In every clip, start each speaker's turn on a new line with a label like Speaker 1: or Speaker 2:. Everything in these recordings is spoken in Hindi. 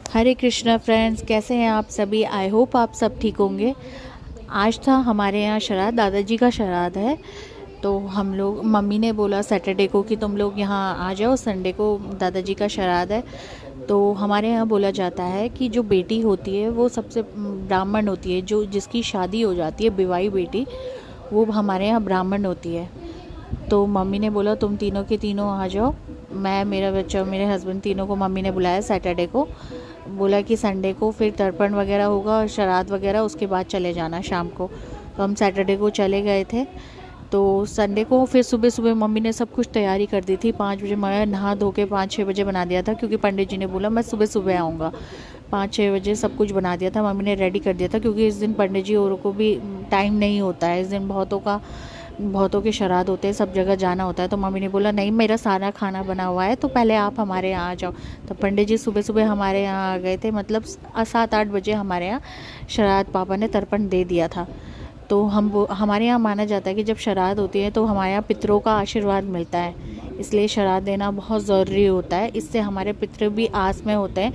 Speaker 1: हरे कृष्णा फ्रेंड्स, कैसे हैं आप सभी। आई होप आप सब ठीक होंगे। आज था हमारे यहाँ श्राद्ध, दादाजी का श्राद्ध है। तो हम लोग, मम्मी ने बोला सैटरडे को कि तुम लोग यहाँ आ जाओ, संडे को दादाजी का श्राद्ध है। तो हमारे यहाँ बोला जाता है कि जो बेटी होती है वो सबसे ब्राह्मण होती है, जो जिसकी शादी हो जाती है विवाही बेटी, वो हमारे यहाँ ब्राह्मण होती है। तो मम्मी ने बोला तुम तीनों के तीनों आ जाओ। मैं, मेरा बच्चा और मेरे हस्बैंड, तीनों को मम्मी ने बुलाया सैटरडे को। बोला कि संडे को फिर तर्पण वगैरह होगा, श्राद्ध वगैरह, उसके बाद चले जाना शाम को। तो हम सैटरडे को चले गए थे। तो संडे को फिर सुबह सुबह मम्मी ने सब कुछ तैयारी कर दी थी। 5 बजे मैं नहा धो के 5-6 बजे बना दिया था, क्योंकि पंडित जी ने बोला मैं सुबह सुबह आऊँगा। 5-6 बजे सब कुछ बना दिया था, मम्मी ने रेडी कर दिया था, क्योंकि इस दिन पंडित जी औरों को भी टाइम नहीं होता है। इस दिन बहुतों के श्राद्ध होते हैं, सब जगह जाना होता है। तो मम्मी ने बोला नहीं, मेरा सारा खाना बना हुआ है, तो पहले आप हमारे यहाँ आ जाओ। तो पंडित जी सुबह सुबह हमारे यहाँ आ गए थे, मतलब 7-8 बजे हमारे यहाँ श्राद्ध पापा ने तर्पण दे दिया था। तो हमारे यहाँ माना जाता है कि जब श्राद्ध होती है तो हमारे यहाँ पितरों का आशीर्वाद मिलता है, इसलिए श्राद्ध देना बहुत ज़रूरी होता है। इससे हमारे पितृ भी आस में होते हैं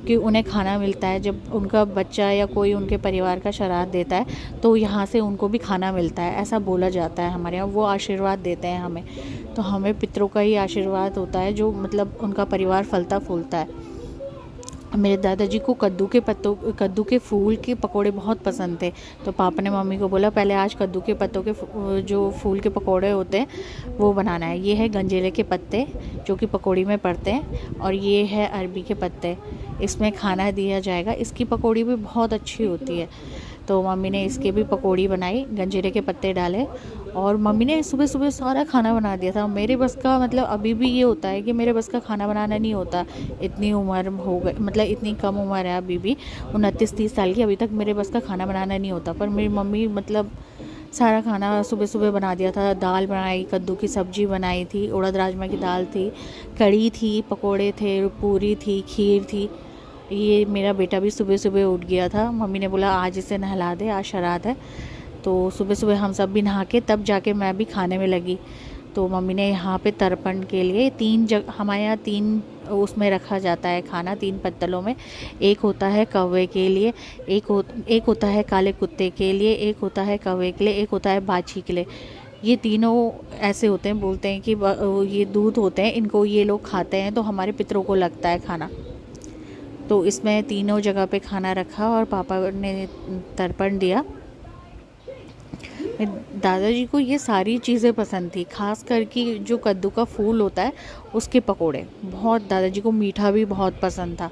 Speaker 1: कि उन्हें खाना मिलता है। जब उनका बच्चा या कोई उनके परिवार का श्राद्ध देता है तो यहाँ से उनको भी खाना मिलता है, ऐसा बोला जाता है हमारे यहाँ। वो आशीर्वाद देते हैं हमें, तो हमें पितरों का ही आशीर्वाद होता है, जो मतलब उनका परिवार फलता फूलता है। मेरे दादाजी को कद्दू के फूल के पकोड़े बहुत पसंद थे। तो पापा ने मम्मी को बोला पहले आज कद्दू के पत्तों के जो फूल के पकोड़े होते हैं वो बनाना है। ये है गंजेले के पत्ते जो कि पकौड़ी में पड़ते हैं, और ये है अरबी के पत्ते, इसमें खाना दिया जाएगा। इसकी पकौड़ी भी बहुत अच्छी होती है। तो मम्मी ने इसके भी पकौड़ी बनाई, गंजेरे के पत्ते डाले, और मम्मी ने सुबह सुबह सारा खाना बना दिया था। मेरे बस का मतलब अभी भी ये होता है कि मेरे बस का खाना बनाना नहीं होता। इतनी उम्र हो गई, मतलब इतनी कम उम्र है अभी भी, 29-30 साल की, अभी तक मेरे बस का खाना बनाना नहीं होता। पर मेरी मम्मी मतलब सारा खाना सुबह सुबह बना दिया था। दाल बनाई, कद्दू की सब्ज़ी बनाई थी, उड़द राजमा की दाल थी, कढ़ी थी, पकोड़े थे, पूरी थी, खीर थी। ये मेरा बेटा भी सुबह सुबह उठ गया था। मम्मी ने बोला आज इसे नहला दे, आज श्राद्ध है। तो सुबह सुबह हम सब भी नहा के तब जाके मैं भी खाने में लगी। तो मम्मी ने यहाँ पे तर्पण के लिए 3 जगह, हमारे यहाँ 3 उसमें रखा जाता है खाना, 3 पत्तलों में। एक होता है कौवे के लिए, एक होता है काले कुत्ते के लिए, एक होता है कौवे के लिए, एक होता है बाछी के लिए। ये तीनों ऐसे होते हैं, बोलते हैं कि ये दूध होते हैं, इनको ये लोग खाते हैं तो हमारे पितरों को लगता है खाना। तो इसमें तीनों जगह पे खाना रखा और पापा ने तर्पण दिया। दादाजी को ये सारी चीज़ें पसंद थी, खास करके जो कद्दू का फूल होता है उसके पकोड़े। बहुत, दादाजी को मीठा भी बहुत पसंद था।